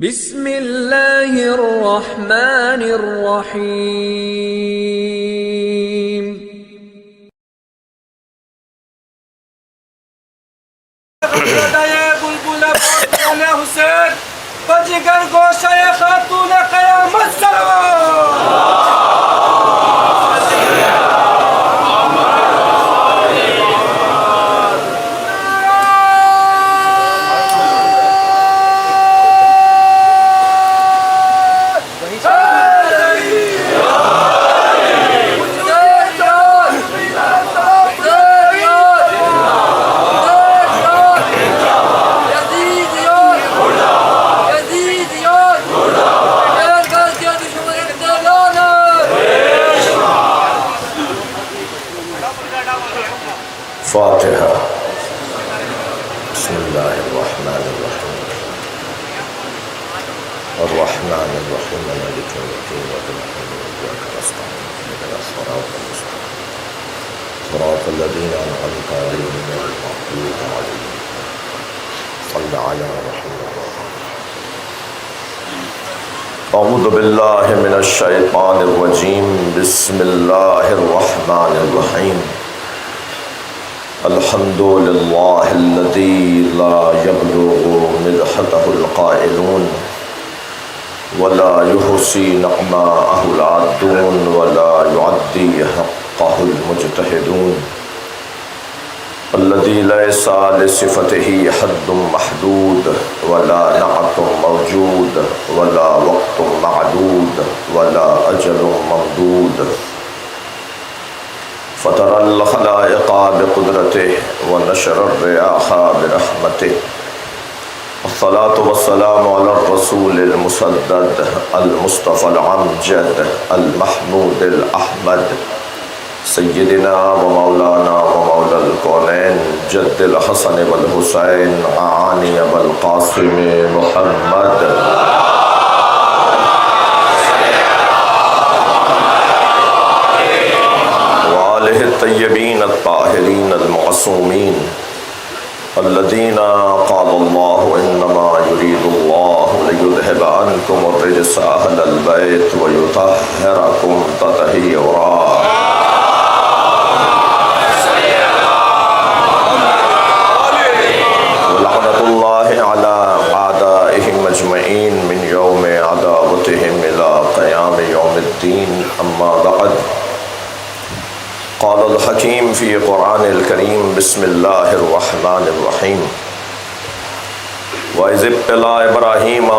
بسم اللہ الرحمن الرحیم۔ بلبل حسین بجگر گوشہ خاتون قیامت فاتحہ۔ بسم اللہ الرحمن الرحیم الرحمن الرحیم مالک یوم الدین وإیاک نستعین اهدنا الصراط المستقیم صراط الذین أنعمت علیہم غیر المغضوب علیہم صل علی محمد۔ اعوذ باللہ من الشیطان الرجیم، بسم اللہ الرحمن الرحیم۔ الحمد للہ الذی لا یبلغ مدحته القائلون ولا يحصي نعماءه العادون ولا يعدي حقه المجتهدون الذي ليس لصفته حد محدود ولا نعت موجود ولا وقت معدود ولا أجل ممدود فطر الخلائق بقدرته ونشر الرياح برحمته والصلاة والسلام على الرسول المسدد المصطفى العمجد المحمود الأحمد سيدنا ومولانا ومولى الكونين جد الحسن والحسين عاني والقاسم محمد الطيبين الطاهرين المعصومين الذين قال الله إنما يريد الله ليذهب عنكم الرجس أهل البيت ويطهركم تطهيرا۔ ولعنة الله على أعدائهم أجمعين من يوم عداوتهم إلى قيام يوم الدين، أما بعد۔ قال الحکیم فی قرآن الکریم، بسم اللہ الرحمن الرحیم۔ وَإِذِ ابْتَلَىٰ إِبْرَاهِيمَ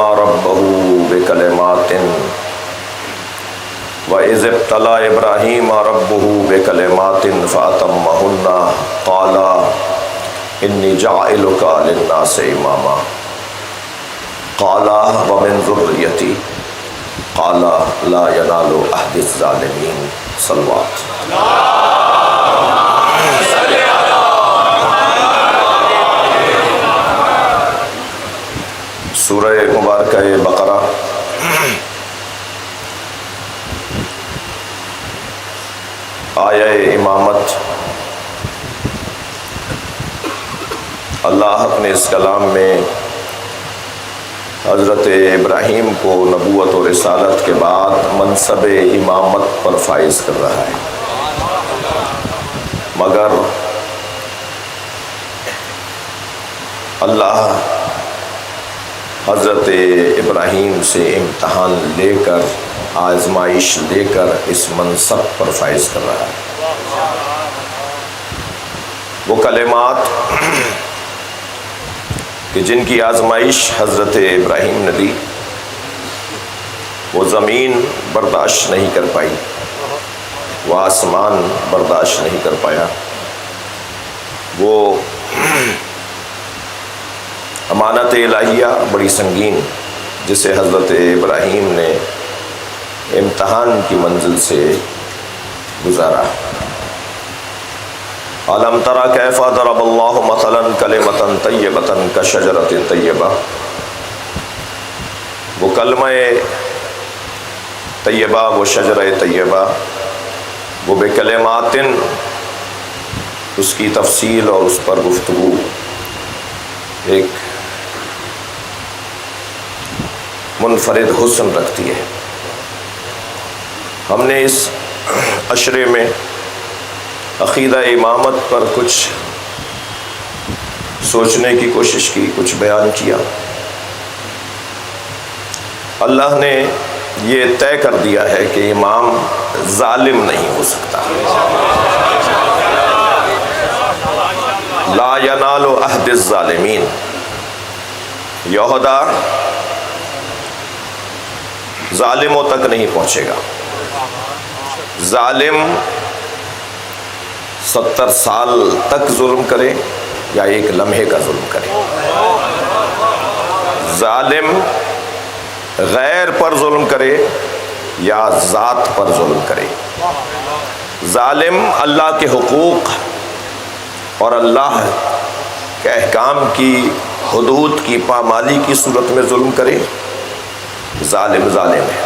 رَبَّهُ بِكَلِمَاتٍ فَأَتَمَّهُنَّ قَالَ إِنِّي جَاعِلُكَ لِلنَّاسِ إِمَامًا قَالَ وَمِنْ ذُرِّيَّتِي قَالَ لَا يَنَالُ عَهْدِ الظَّالِمِينَ۔ صلوات۔ سورہ مبارکہ بقرہ آیہ امامت۔ اللہ نے اس کلام میں حضرت ابراہیم کو نبوت و رسالت کے بعد منصب امامت پر فائز کر رہا ہے، مگر اللہ حضرت ابراہیم سے امتحان لے کر، آزمائش لے کر اس منصب پر فائز کر رہا ہے۔ وہ کلمات کہ جن کی آزمائش حضرت ابراہیم نے دی، وہ زمین برداشت نہیں کر پائی، وہ آسمان برداشت نہیں کر پایا، وہ امانت الہیہ بڑی سنگین جسے حضرت ابراہیم نے امتحان کی منزل سے گزارا۔ أَلَمْ تَرَ كَيْفَ ضَرَبَ اللَّهُ مَثَلًا كَلِمَةً طَيِّبَةً كَشَجَرَةٍ طَيِّبَةٍ۔ وہ کلمہ طیبہ، وہ شجرہ طیبہ، وہ بکلمات، اس کی تفصیل اور اس پر گفتگو۔ ایک منفرد حسن رکھتی ہے۔ ہم نے اس عشرے میں عقیدہ امامت پر کچھ سوچنے کی کوشش کی، کچھ بیان کیا۔ اللہ نے یہ طے کر دیا ہے کہ امام ظالم نہیں ہو سکتا۔ لا ینال عہد الظالمین، یہودہ ظالموں تک نہیں پہنچے گا۔ ظالم 70 سال تک ظلم کرے یا ایک لمحے کا ظلم کرے، ظالم غیر پر ظلم کرے یا ذات پر ظلم کرے، ظالم اللہ کے حقوق اور اللہ کے احکام کی حدود کی پامالی کی صورت میں ظلم کرے، ظالم ظالم ہے۔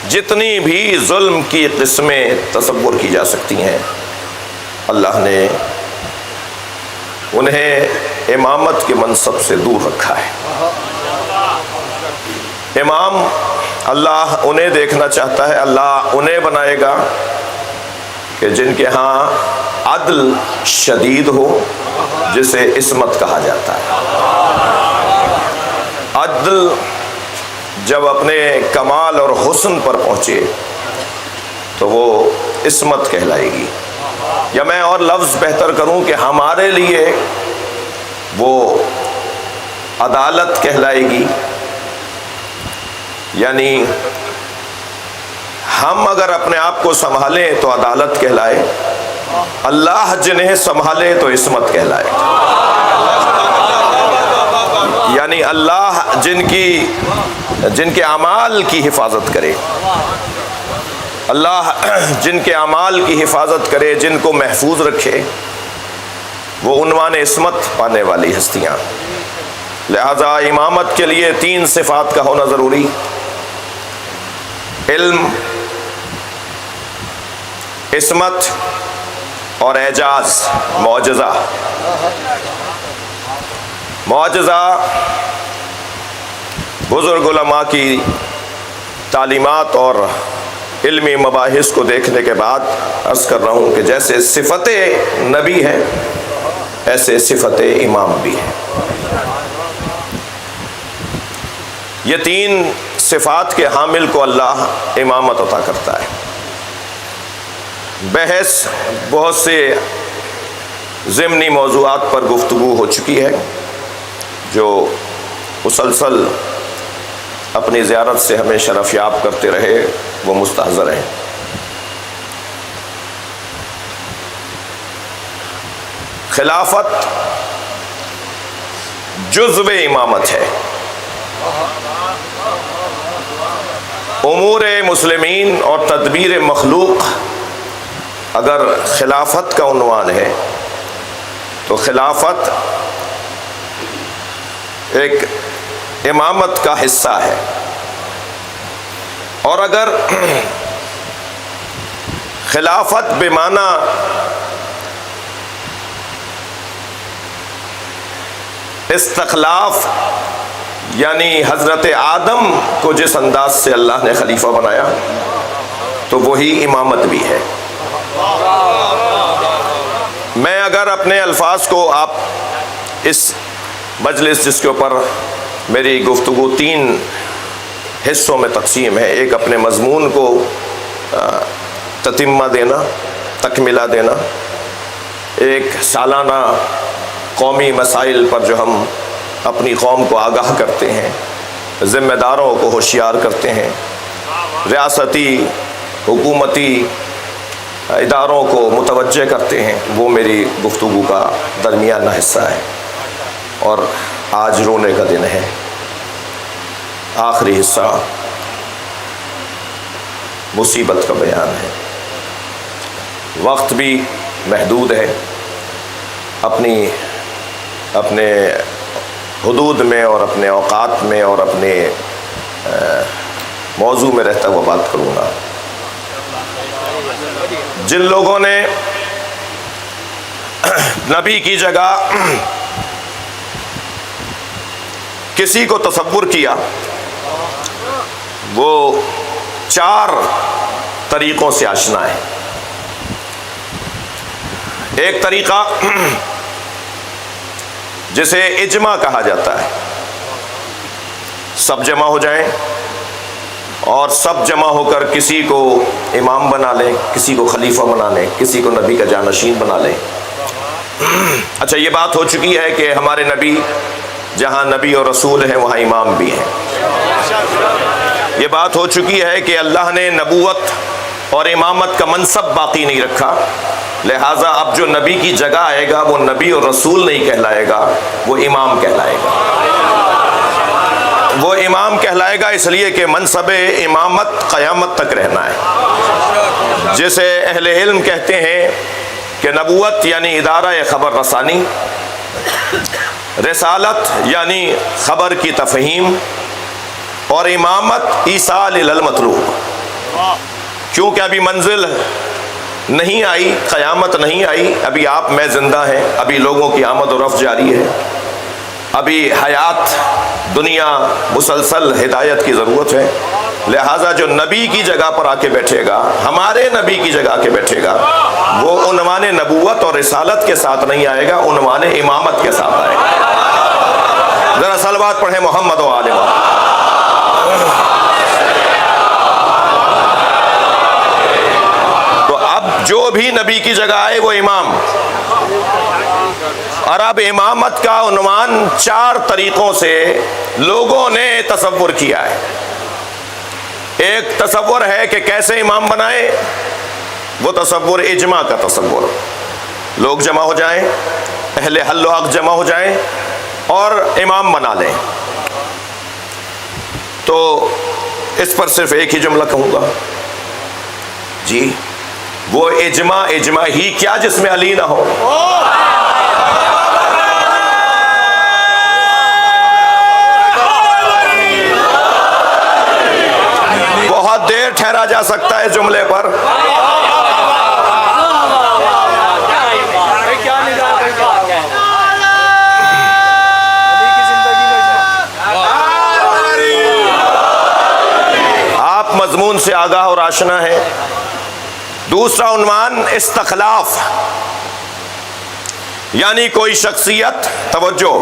جتنی بھی ظلم کی قسمیں تصور کی جا سکتی ہیں، اللہ نے انہیں امامت کے منصب سے دور رکھا ہے۔ امام اللہ انہیں دیکھنا چاہتا ہے، اللہ انہیں بنائے گا کہ جن کے ہاں عدل شدید ہو، جسے عصمت کہا جاتا ہے۔ عدل جب اپنے کمال اور حسن پر پہنچے تو وہ عصمت کہلائے گی، یا میں اور لفظ بہتر کروں کہ ہمارے لیے وہ عدالت کہلائے گی۔ یعنی ہم اگر اپنے آپ کو سنبھالیں تو عدالت کہلائے، اللہ جنہیں سنبھالے تو عصمت کہلائے۔ یعنی اللہ جن کے اعمال کی حفاظت کرے، اللہ جن کے اعمال کی حفاظت کرے، جن کو محفوظ رکھے، وہ عنوان عصمت پانے والی ہستیاں۔ لہذا امامت کے لیے 3 صفات کا ہونا ضروری: علم، عصمت اور اعجاز، معجزہ۔ معجزہ بزرگ علماء کی تعلیمات اور علمی مباحث کو دیکھنے کے بعد عرض کر رہا ہوں کہ جیسے صفت نبی ہے ایسے صفت امام بھی ہے۔ یہ 3 صفات کے حامل کو اللہ امامت عطا کرتا ہے۔ بحث بہت سے ضمنی موضوعات پر گفتگو ہو چکی ہے، جو مسلسل اپنی زیارت سے ہمیں شرف یاب کرتے رہے وہ مستحضر ہیں۔ خلافت جزو امامت ہے۔ امور مسلمین اور تدبیر مخلوق اگر خلافت کا عنوان ہے تو خلافت ایک امامت کا حصہ ہے، اور اگر خلافت بمعنی استخلاف، یعنی حضرت آدم کو جس انداز سے اللہ نے خلیفہ بنایا تو وہی امامت بھی ہے۔ میں اگر اپنے الفاظ کو، آپ اس مجلس جس کے اوپر میری گفتگو 3 حصوں میں تقسیم ہے، ایک اپنے مضمون کو تتمہ دینا، تکملہ دینا، ایک سالانہ قومی مسائل پر جو ہم اپنی قوم کو آگاہ کرتے ہیں، ذمہ داروں کو ہوشیار کرتے ہیں، ریاستی حکومتی اداروں کو متوجہ کرتے ہیں، وہ میری گفتگو کا درمیانہ حصہ ہے۔ اور آج رونے کا دن ہے، آخری حصہ مصیبت کا بیان ہے۔ وقت بھی محدود ہے، اپنے حدود میں اور اپنے اوقات میں اور اپنے موضوع میں رہتا ہوا بات کروں گا۔ جن لوگوں نے نبی کی جگہ کسی کو تصور کیا وہ 4 طریقوں سے آشنا ہے۔ ایک طریقہ جسے اجماع کہا جاتا ہے، سب جمع ہو جائیں اور سب جمع ہو کر کسی کو امام بنا لیں، کسی کو خلیفہ بنا لیں، کسی کو نبی کا جانشین بنا لیں۔ اچھا، یہ بات ہو چکی ہے کہ ہمارے نبی جہاں نبی اور رسول ہیں وہاں امام بھی ہیں۔ یہ بات ہو چکی ہے کہ اللہ نے نبوت اور امامت کا منصب باقی نہیں رکھا، لہٰذا اب جو نبی کی جگہ آئے گا وہ نبی اور رسول نہیں کہلائے گا، وہ امام کہلائے گا۔ وہ امام کہلائے گا اس لیے کہ منصب امامت قیامت تک رہنا ہے۔ جسے اہل علم کہتے ہیں کہ نبوت یعنی ادارہ خبر رسانی، رسالت یعنی خبر کی تفہیم، اور امامت ایصال الی المطلوب۔ کیونکہ ابھی منزل نہیں آئی، قیامت نہیں آئی، ابھی آپ میں زندہ ہیں، ابھی لوگوں کی آمد و رفت جاری ہے، ابھی حیات دنیا مسلسل ہدایت کی ضرورت ہے، لہٰذا جو نبی کی جگہ پر آ کے بیٹھے گا، ہمارے نبی کی جگہ آ کے بیٹھے گا، وہ عنوان نبوت اور رسالت کے ساتھ نہیں آئے گا، عنوان امامت کے ساتھ آئے گا۔ ذرا صلوات پڑھیں محمد و آل محمد۔ تو اب جو بھی نبی کی جگہ آئے وہ امام، اور اب امامت کا عنوان 4 طریقوں سے لوگوں نے تصور کیا ہے۔ ایک تصور ہے کہ کیسے امام بنائے، وہ تصور اجماع کا تصور، لوگ جمع ہو جائیں، اہل حل و عقد جمع ہو جائیں اور امام بنا لیں۔ تو اس پر صرف ایک ہی جملہ کہوں گا، جی وہ اجماع ہی کیا جس میں علی نہ ہو۔ بہت دیر ٹھہرا جا سکتا ہے جملے پر، آپ مضمون سے آگاہ اور آشنا ہیں۔ دوسرا عنوان استخلاف، یعنی کوئی شخصیت، توجہ،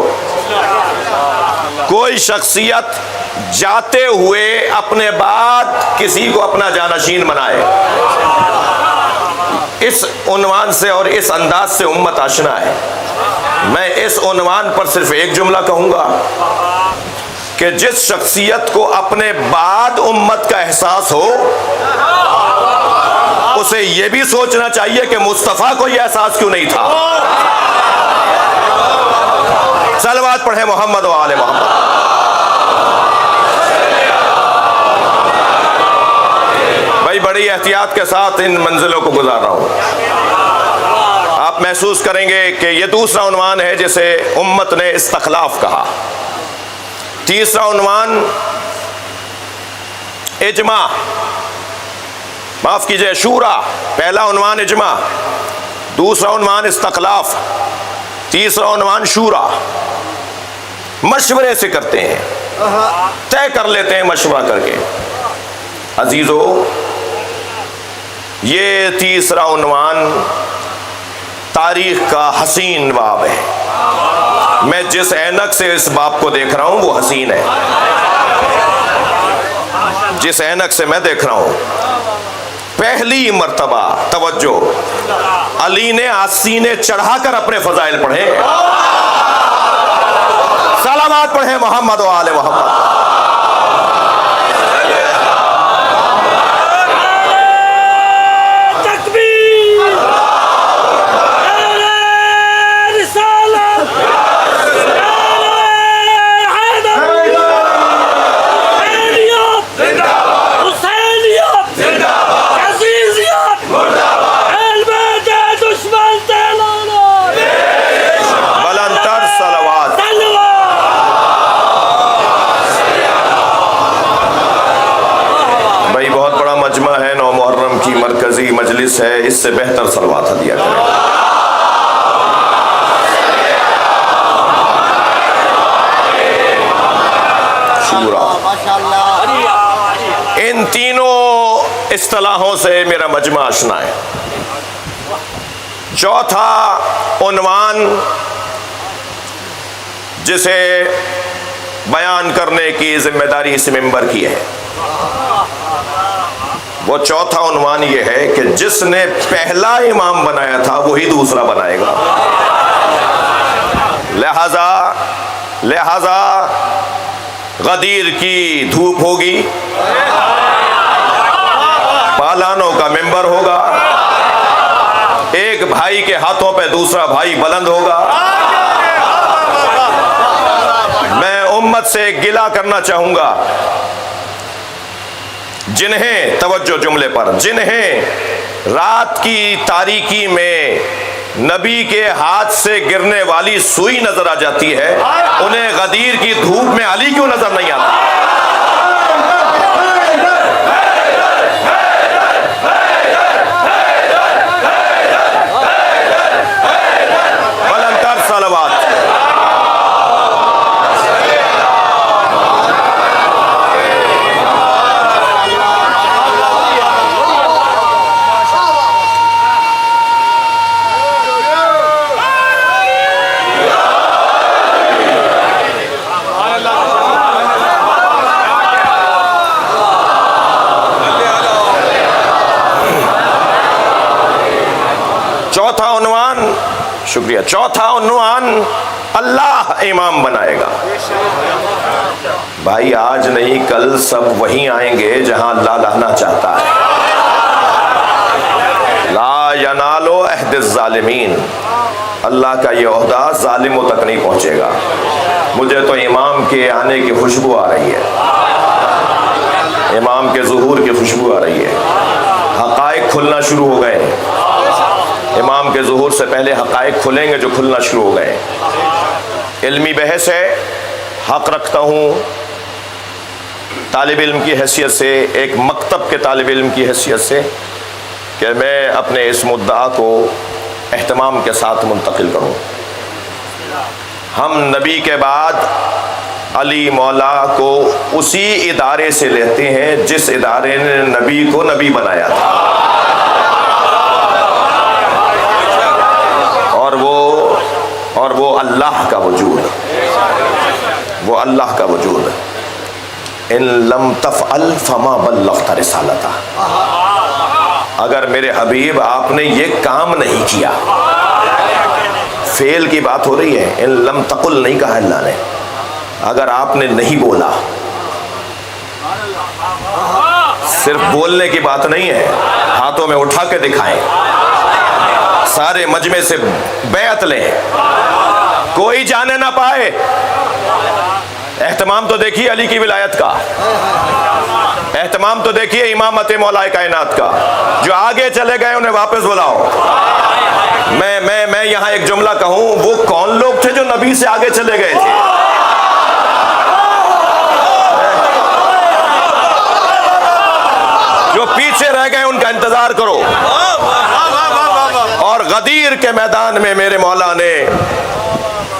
کوئی شخصیت جاتے ہوئے اپنے بعد کسی کو اپنا جانشین بنائے۔ اس عنوان سے اور اس انداز سے امت آشنا ہے۔ میں اس عنوان پر صرف ایک جملہ کہوں گا کہ جس شخصیت کو اپنے بعد امت کا احساس ہو، اسے یہ بھی سوچنا چاہیے کہ مصطفیٰ کو یہ احساس کیوں نہیں تھا۔ صلوات پڑھیں محمد و آل محمد۔ بھائی بڑی احتیاط کے ساتھ ان منزلوں کو گزار رہا ہوں۔ آپ محسوس کریں گے کہ یہ دوسرا عنوان ہے جسے امت نے استخلاف کہا۔ تیسرا عنوان اجماع، معاف کیجئے شورا۔ پہلا عنوان اجماع، دوسرا عنوان استخلاف، تیسرا عنوان شورا۔ مشورے سے کرتے ہیں، طے کر لیتے ہیں مشورہ کر کے۔ عزیزو، یہ تیسرا عنوان تاریخ کا حسین باب ہے۔ میں جس اینک سے اس باب کو دیکھ رہا ہوں وہ حسین ہے، جس اینک سے میں دیکھ رہا ہوں۔ پہلی مرتبہ، توجہ، علی نے آستینے چڑھا کر اپنے فضائل پڑھے۔ سلامات پڑھیں محمد و آل محمد۔ مجلس ہے، اس سے بہتر صلوات ہدیہ کریں۔ شورا. ان تینوں اصطلاحوں سے میرا مجمع آشنا ہے. چوتھا عنوان جسے بیان کرنے کی ذمہ داری اس ممبر کی ہے، وہ چوتھا عنوان یہ ہے کہ جس نے پہلا امام بنایا تھا وہی دوسرا بنائے گا. لہذا غدیر کی دھوپ ہوگی، پالانوں کا ممبر ہوگا، ایک بھائی کے ہاتھوں پہ دوسرا بھائی بلند ہوگا. میں امت سے گلہ کرنا چاہوں گا، جنہیں توجہ جملے پر، جنہیں رات کی تاریکی میں نبی کے ہاتھ سے گرنے والی سوئی نظر آ جاتی ہے، انہیں غدیر کی دھوپ میں علی کیوں نظر نہیں آتا؟ بلندتر صلوات. چوتھا عنوان، شکریہ، چوتھا عنوان اللہ امام بنائے گا. بھائی آج نہیں کل سب وہیں آئیں گے جہاں اللہ لانا چاہتا ہے. لا ینالو عہد الظالمین، اللہ کا یہ عہدہ ظالموں تک نہیں پہنچے گا. مجھے تو امام کے آنے کی خوشبو آ رہی ہے، امام کے ظہور کی خوشبو آ رہی ہے. حقائق کھلنا شروع ہو گئے، امام کے ظہور سے پہلے حقائق کھلیں گے جو کھلنا شروع ہو گئے. علمی بحث ہے، حق رکھتا ہوں طالب علم کی حیثیت سے، ایک مکتب کے طالب علم کی حیثیت سے، کہ میں اپنے اس مدعا کو اہتمام کے ساتھ منتقل کروں. ہم نبی کے بعد علی مولا کو اسی ادارے سے لیتے ہیں جس ادارے نے نبی کو نبی بنایا تھا، اور وہ اللہ کا وجود، وہ اللہ کا وجود. ان لم تفعل فما بلغت رسالتہ، اگر میرے حبیب آپ نے یہ کام نہیں کیا، فعل کی بات ہو رہی ہے، ان لم تقل نہیں کہا اللہ نے، اگر آپ نے نہیں بولا، صرف بولنے کی بات نہیں ہے، ہاتھوں میں اٹھا کے دکھائیں، سارے مجمع سے بیعت لیں، کوئی جانے نہ پائے. اہتمام تو دیکھیے علی کی ولایت کا، اہتمام تو دیکھیے امامت مولا کائنات کا. جو آگے چلے گئے انہیں واپس بلاؤ. میں یہاں ایک جملہ کہوں، وہ کون لوگ تھے جو نبی سے آگے چلے گئے تھے؟ جو پیچھے رہ گئے ان کا انتظار کرو. اور غدیر کے میدان میں میرے مولا نے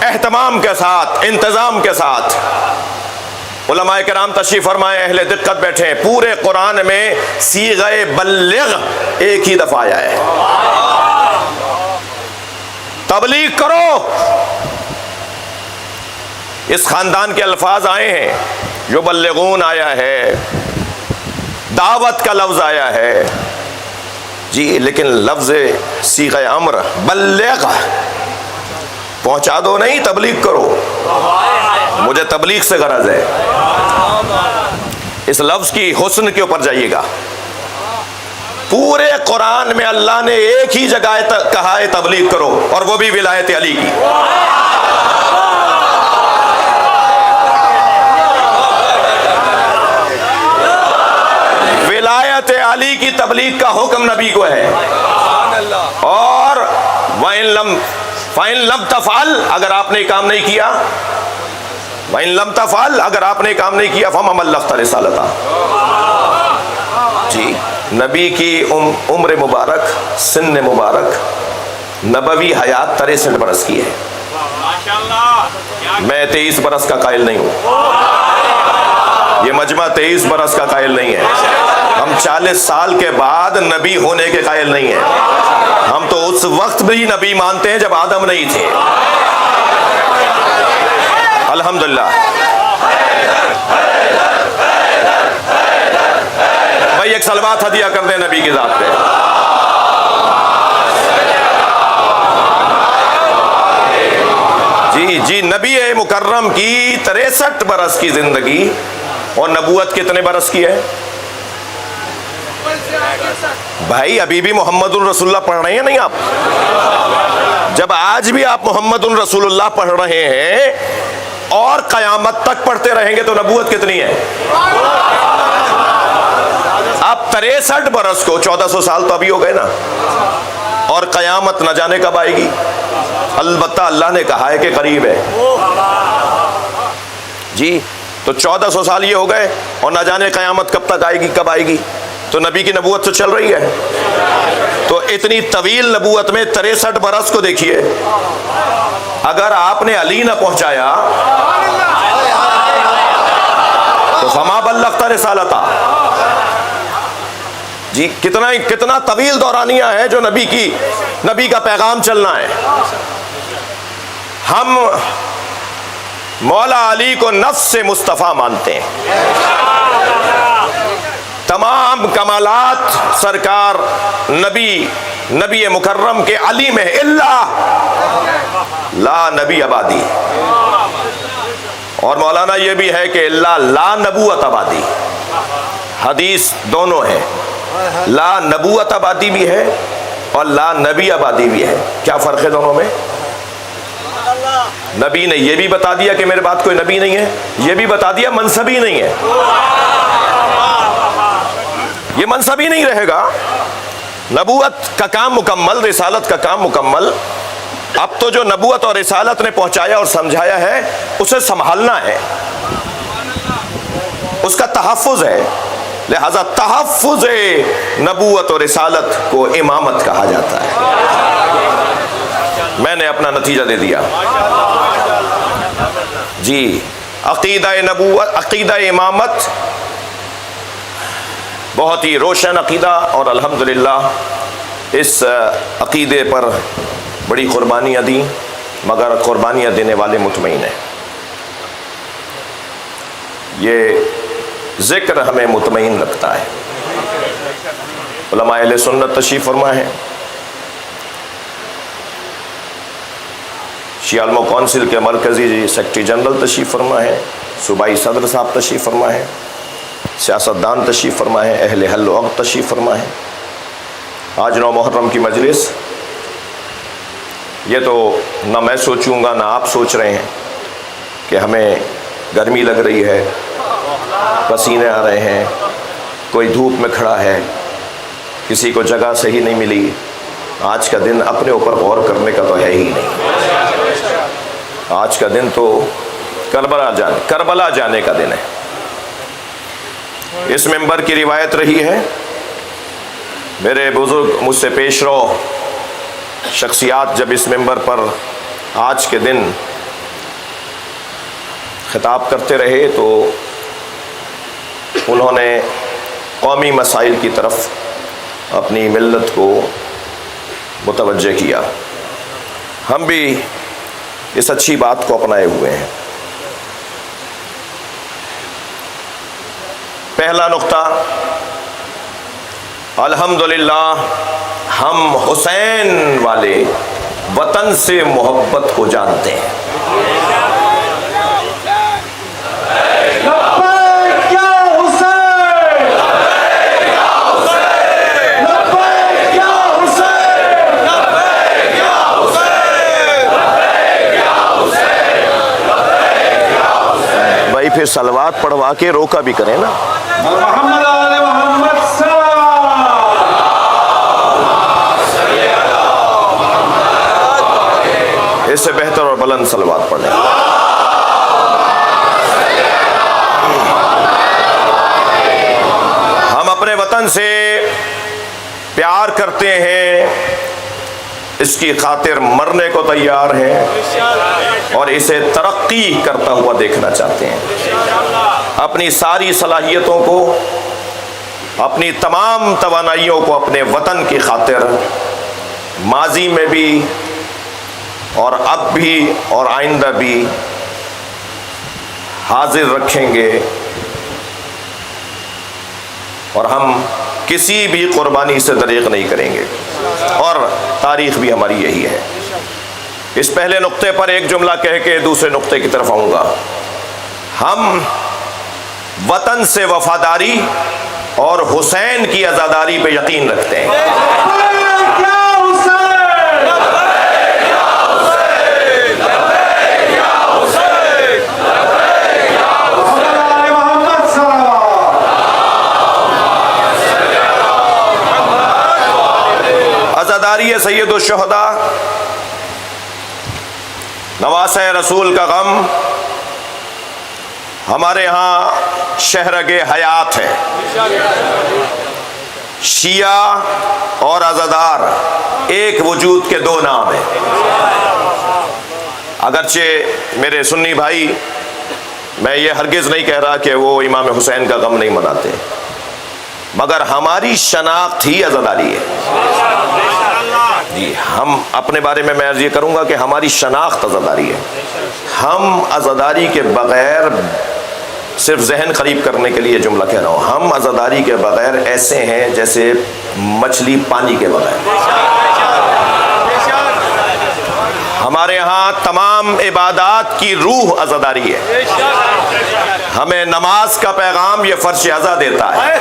اہتمام کے ساتھ، انتظام کے ساتھ، علماء کرام تشریف فرمائے، اہل دقت بیٹھے، پورے قرآن میں صیغہ بلغ ایک ہی دفعہ آیا ہے. تبلیغ کرو. اس خاندان کے الفاظ آئے ہیں، جو بلغون آیا ہے، دعوت کا لفظ آیا ہے جی، لیکن لفظ صیغہ امر بلغ، پہنچا دو نہیں، تبلیغ کرو. مجھے تبلیغ سے غرض ہے. اس لفظ کی حسن کے اوپر جائیے گا. پورے قرآن میں اللہ نے ایک ہی جگہ کہا ہے تبلیغ کرو، اور وہ بھی ولایت علی کی. ولایت علی کی تبلیغ کا حکم نبی کو ہے. اور فَإِن لَمْ تَفْعَلْ، اگر آپ نے کام نہیں کیا، وَإِن لَمْ تَفْعَلْ، اگر آپ نے کام نہیں کیا، فَمَا بَلَّغْتَ رِسَالَتَهُ. جی، نبی کی عمر مبارک، سن مبارک، نبوی حیات 63 برس کی ہے. میں 23 برس کا قائل نہیں ہوں. یہ مجمع 23 برس کا قائل نہیں ہے، ہم 40 سال کے بعد نبی ہونے کے قائل نہیں ہیں، ہم تو اس وقت بھی نبی مانتے ہیں جب آدم نہیں تھے۔ الحمدللہ۔ بھائی ایک صلوات ہدیہ کر دیں نبی کی ذات پہ۔ جی نبی مکرم کی 63 برس کی زندگی، اور نبوت کتنے برس کی ہے؟ بھائی ابھی بھی محمد الرسول اللہ پڑھ رہے ہیں نہیں آپ؟ جب آج بھی آپ محمد الرسول اللہ پڑھ رہے ہیں اور قیامت تک پڑھتے رہیں گے تو نبوت کتنی ہے؟ اب 63 برس کو 1400 سال تو ابھی ہو گئے نا، اور قیامت نہ جانے کب آئے گی؟ البتہ اللہ نے کہا ہے کہ قریب ہے۔ جی تو 1400 سال یہ ہو گئے، اور نہ جانے قیامت کب تک آئے گی، کب آئے گی؟ تو نبی کی نبوت تو چل رہی ہے۔ تو اتنی طویل نبوت میں 63 برس کو دیکھیے، اگر آپ نے علی نہ پہنچایا تو فما بلغت رسالتہ۔ جی کتنا طویل دورانیہ ہے جو نبی کا پیغام چلنا ہے۔ ہم مولا علی کو نفس مصطفیٰ مانتے ہیں، تمام کمالات سرکار نبی مکرم کے علی میں الا لا نبی آبادی، اور مولانا یہ بھی ہے کہ الا لا نبوت آبادی، حدیث دونوں ہے، لا نبوت آبادی بھی ہے اور لا نبی آبادی بھی ہے۔ کیا فرق ہے دونوں میں؟ نبی نے یہ بھی بتا دیا کہ میرے بعد کوئی نبی نہیں ہے، یہ بھی بتا دیا منصبی نہیں ہے، یہ منصبی نہیں رہے گا۔ نبوت کا کام مکمل، رسالت کا کام مکمل۔ اب تو جو نبوت اور رسالت نے پہنچایا اور سمجھایا ہے اسے سنبھالنا ہے، اس کا تحفظ ہے، لہذا تحفظ نبوت اور رسالت کو امامت کہا جاتا ہے۔ میں نے اپنا نتیجہ دے دیا۔ جی عقیدہ نبوت، عقیدہ امامت بہت ہی روشن عقیدہ، اور الحمدللہ اس عقیدے پر بڑی قربانیاں دیں، مگر قربانیاں دینے والے مطمئن ہیں۔ یہ ذکر ہمیں مطمئن رکھتا ہے۔ علماء اہل سنت تشریف فرما ہے، شیعہ علماء کونسل کے مرکزی سیکرٹری جنرل تشریف فرما ہے، صوبائی صدر صاحب تشریف فرما ہے، سیاستدان تشریف فرما ہے، اہل حل و عقد تشریف فرما ہے۔ آج 9 محرم کی مجلس، یہ تو نہ میں سوچوں گا نہ آپ سوچ رہے ہیں کہ ہمیں گرمی لگ رہی ہے، پسینے آ رہے ہیں، کوئی دھوپ میں کھڑا ہے، کسی کو جگہ صحیح نہیں ملی۔ آج کا دن اپنے اوپر غور کرنے کا تو ہے ہی نہیں۔ آج کا دن تو کربلا جانے کا دن ہے۔ اس منبر کی روایت رہی ہے، میرے بزرگ مجھ سے پیش رو شخصیات جب اس منبر پر آج کے دن خطاب کرتے رہے تو انہوں نے قومی مسائل کی طرف اپنی ملت کو متوجہ کیا۔ ہم بھی اس اچھی بات کو اپنائے ہوئے ہیں۔ پہلا نقطہ، الحمدللہ ہم حسین والے وطن سے محبت کو جانتے ہیں۔ بھائی پھر صلوات پڑھوا کے روکا بھی کریں نا۔ محمد آل محمد اس سے بہتر اور بلند صلوات پڑھ لیں۔ ہم اپنے وطن سے پیار کرتے ہیں، اس کی خاطر مرنے کو تیار ہیں، اور اسے ترقی کرتا ہوا دیکھنا چاہتے ہیں۔ اپنی ساری صلاحیتوں کو، اپنی تمام توانائیوں کو اپنے وطن کی خاطر ماضی میں بھی اور اب بھی اور آئندہ بھی حاضر رکھیں گے، اور ہم کسی بھی قربانی سے دریغ نہیں کریں گے، اور تاریخ بھی ہماری یہی ہے۔ اس پہلے نقطے پر ایک جملہ کہہ کے دوسرے نقطے کی طرف آؤں گا۔ ہم وطن سے وفاداری اور حسین کی عزاداری پہ یقین رکھتے ہیں۔ عزاداری سید الشہداء، نواسہ رسول کا غم ہمارے ہاں شہرگ حیات ہے۔ شیعہ اور عزادار ایک وجود کے دو نام ہیں۔ اگرچہ میرے سنی بھائی، میں یہ ہرگز نہیں کہہ رہا کہ وہ امام حسین کا غم نہیں مناتے، مگر ہماری شناخت ہی عزاداری ہے۔ جی، ہم اپنے بارے میں عرض یہ کروں گا کہ ہماری شناخت عزاداری ہے۔ ہم عزاداری کے بغیر، صرف ذہن قریب کرنے کے لیے جملہ کہہ رہا ہوں، ہم عزاداری کے بغیر ایسے ہیں جیسے مچھلی پانی کے بغیر۔ ہمارے ہاں تمام عبادات کی روح عزاداری ہے۔ ہمیں نماز کا پیغام یہ فرش عزا دیتا ہے،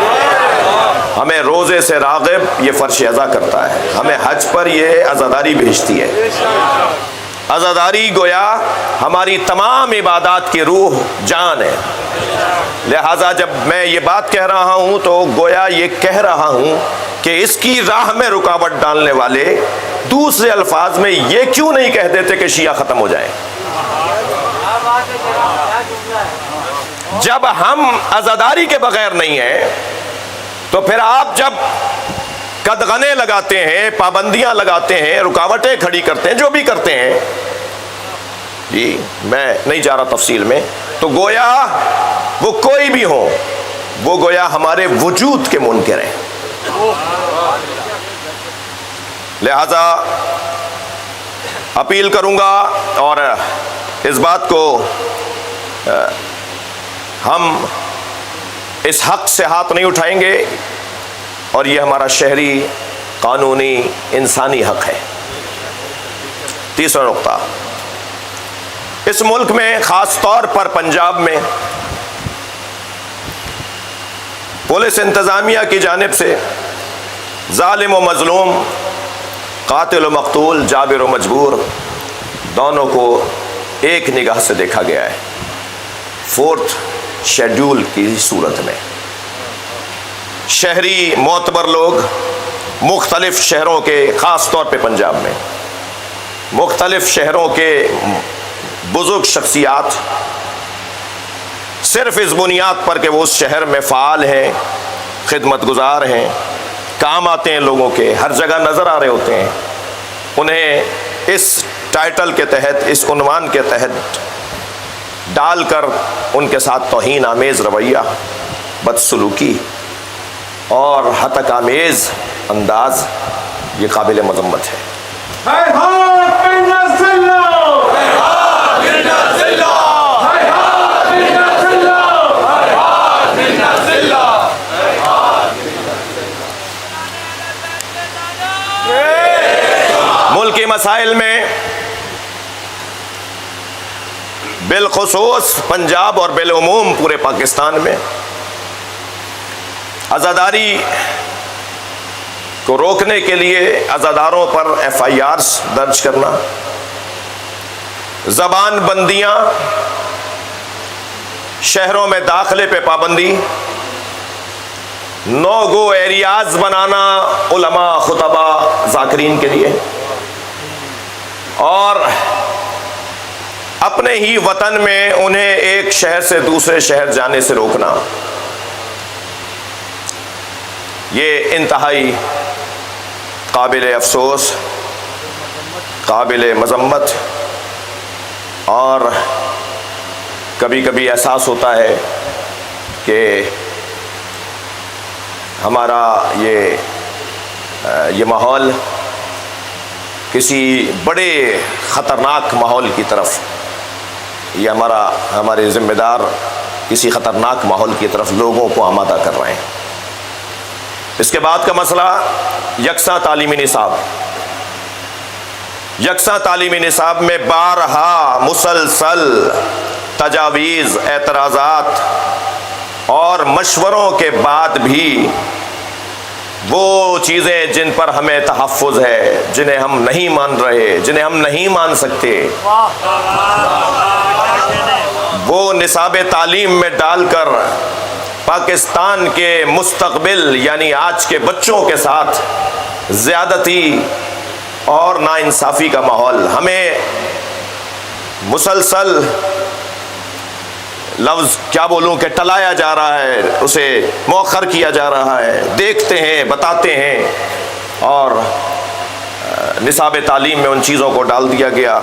ہمیں روزے سے راغب یہ فرش عزا کرتا ہے، ہمیں حج پر یہ عزاداری بھیجتی ہے۔ عزاداری گویا ہماری تمام عبادات کی روح جان ہے۔ لہٰذا جب میں یہ بات کہہ رہا ہوں تو گویا یہ کہہ رہا ہوں کہ اس کی راہ میں رکاوٹ ڈالنے والے دوسرے الفاظ میں یہ کیوں نہیں کہہ دیتے کہ شیعہ ختم ہو جائیں۔ جب ہم عزاداری کے بغیر نہیں ہیں تو پھر آپ جب قدغنے لگاتے ہیں، پابندیاں لگاتے ہیں، رکاوٹیں کھڑی کرتے ہیں، جو بھی کرتے ہیں، جی میں نہیں جا رہا تفصیل میں، تو گویا وہ کوئی بھی ہو، وہ گویا ہمارے وجود کے منکر ہیں۔ لہذا اپیل کروں گا، اور اس بات کو ہم اس حق سے ہاتھ نہیں اٹھائیں گے، اور یہ ہمارا شہری، قانونی، انسانی حق ہے۔ تیسرا نقطہ، اس ملک میں خاص طور پر پنجاب میں پولیس انتظامیہ کی جانب سے ظالم و مظلوم، قاتل و مقتول، جابر و مجبور، دونوں کو ایک نگاہ سے دیکھا گیا ہے، 4th شیڈول کی صورت میں۔ شہری معتبر لوگ مختلف شہروں کے، خاص طور پہ پنجاب میں مختلف شہروں کے بزرگ شخصیات، صرف اس بنیاد پر کہ وہ اس شہر میں فعال ہیں، خدمت گزار ہیں، کام آتے ہیں لوگوں کے، ہر جگہ نظر آ رہے ہوتے ہیں، انہیں اس ٹائٹل کے تحت، اس عنوان کے تحت ڈال کر ان کے ساتھ توہین آمیز رویہ، بدسلوکی اور ہتک آمیز انداز، یہ قابل مذمت ہے۔ ملک کے مسائل میں بالخصوص پنجاب اور بالعموم پورے پاکستان میں عزاداری کو روکنے کے لیے عزاداروں پر FIRs درج کرنا، زبان بندیاں، شہروں میں داخلے پہ پابندی، نو گو ایریاز بنانا علماء، خطبہ، ذاکرین کے لیے، اور اپنے ہی وطن میں انہیں ایک شہر سے دوسرے شہر جانے سے روکنا، یہ انتہائی قابل افسوس، قابل مذمت، اور کبھی کبھی احساس ہوتا ہے کہ ہمارا یہ ماحول کسی بڑے خطرناک ماحول کی طرف، یہ ہمارے ذمہ دار کسی خطرناک ماحول کی طرف لوگوں کو آمادہ کر رہے ہیں۔ اس کے بعد کا مسئلہ یکساں تعلیمی نصاب۔ یکساں تعلیمی نصاب میں بارہا مسلسل تجاویز، اعتراضات اور مشوروں کے بعد بھی وہ چیزیں جن پر ہمیں تحفظ ہے، جنہیں ہم نہیں مان رہے، جنہیں ہم نہیں مان سکتے، وہ نصاب تعلیم میں ڈال کر پاکستان کے مستقبل یعنی آج کے بچوں کے ساتھ زیادتی اور ناانصافی کا ماحول، ہمیں مسلسل لفظ کیا بولوں کہ ٹلایا جا رہا ہے، اسے مؤخر کیا جا رہا ہے، دیکھتے ہیں، بتاتے ہیں، اور نصاب تعلیم میں ان چیزوں کو ڈال دیا گیا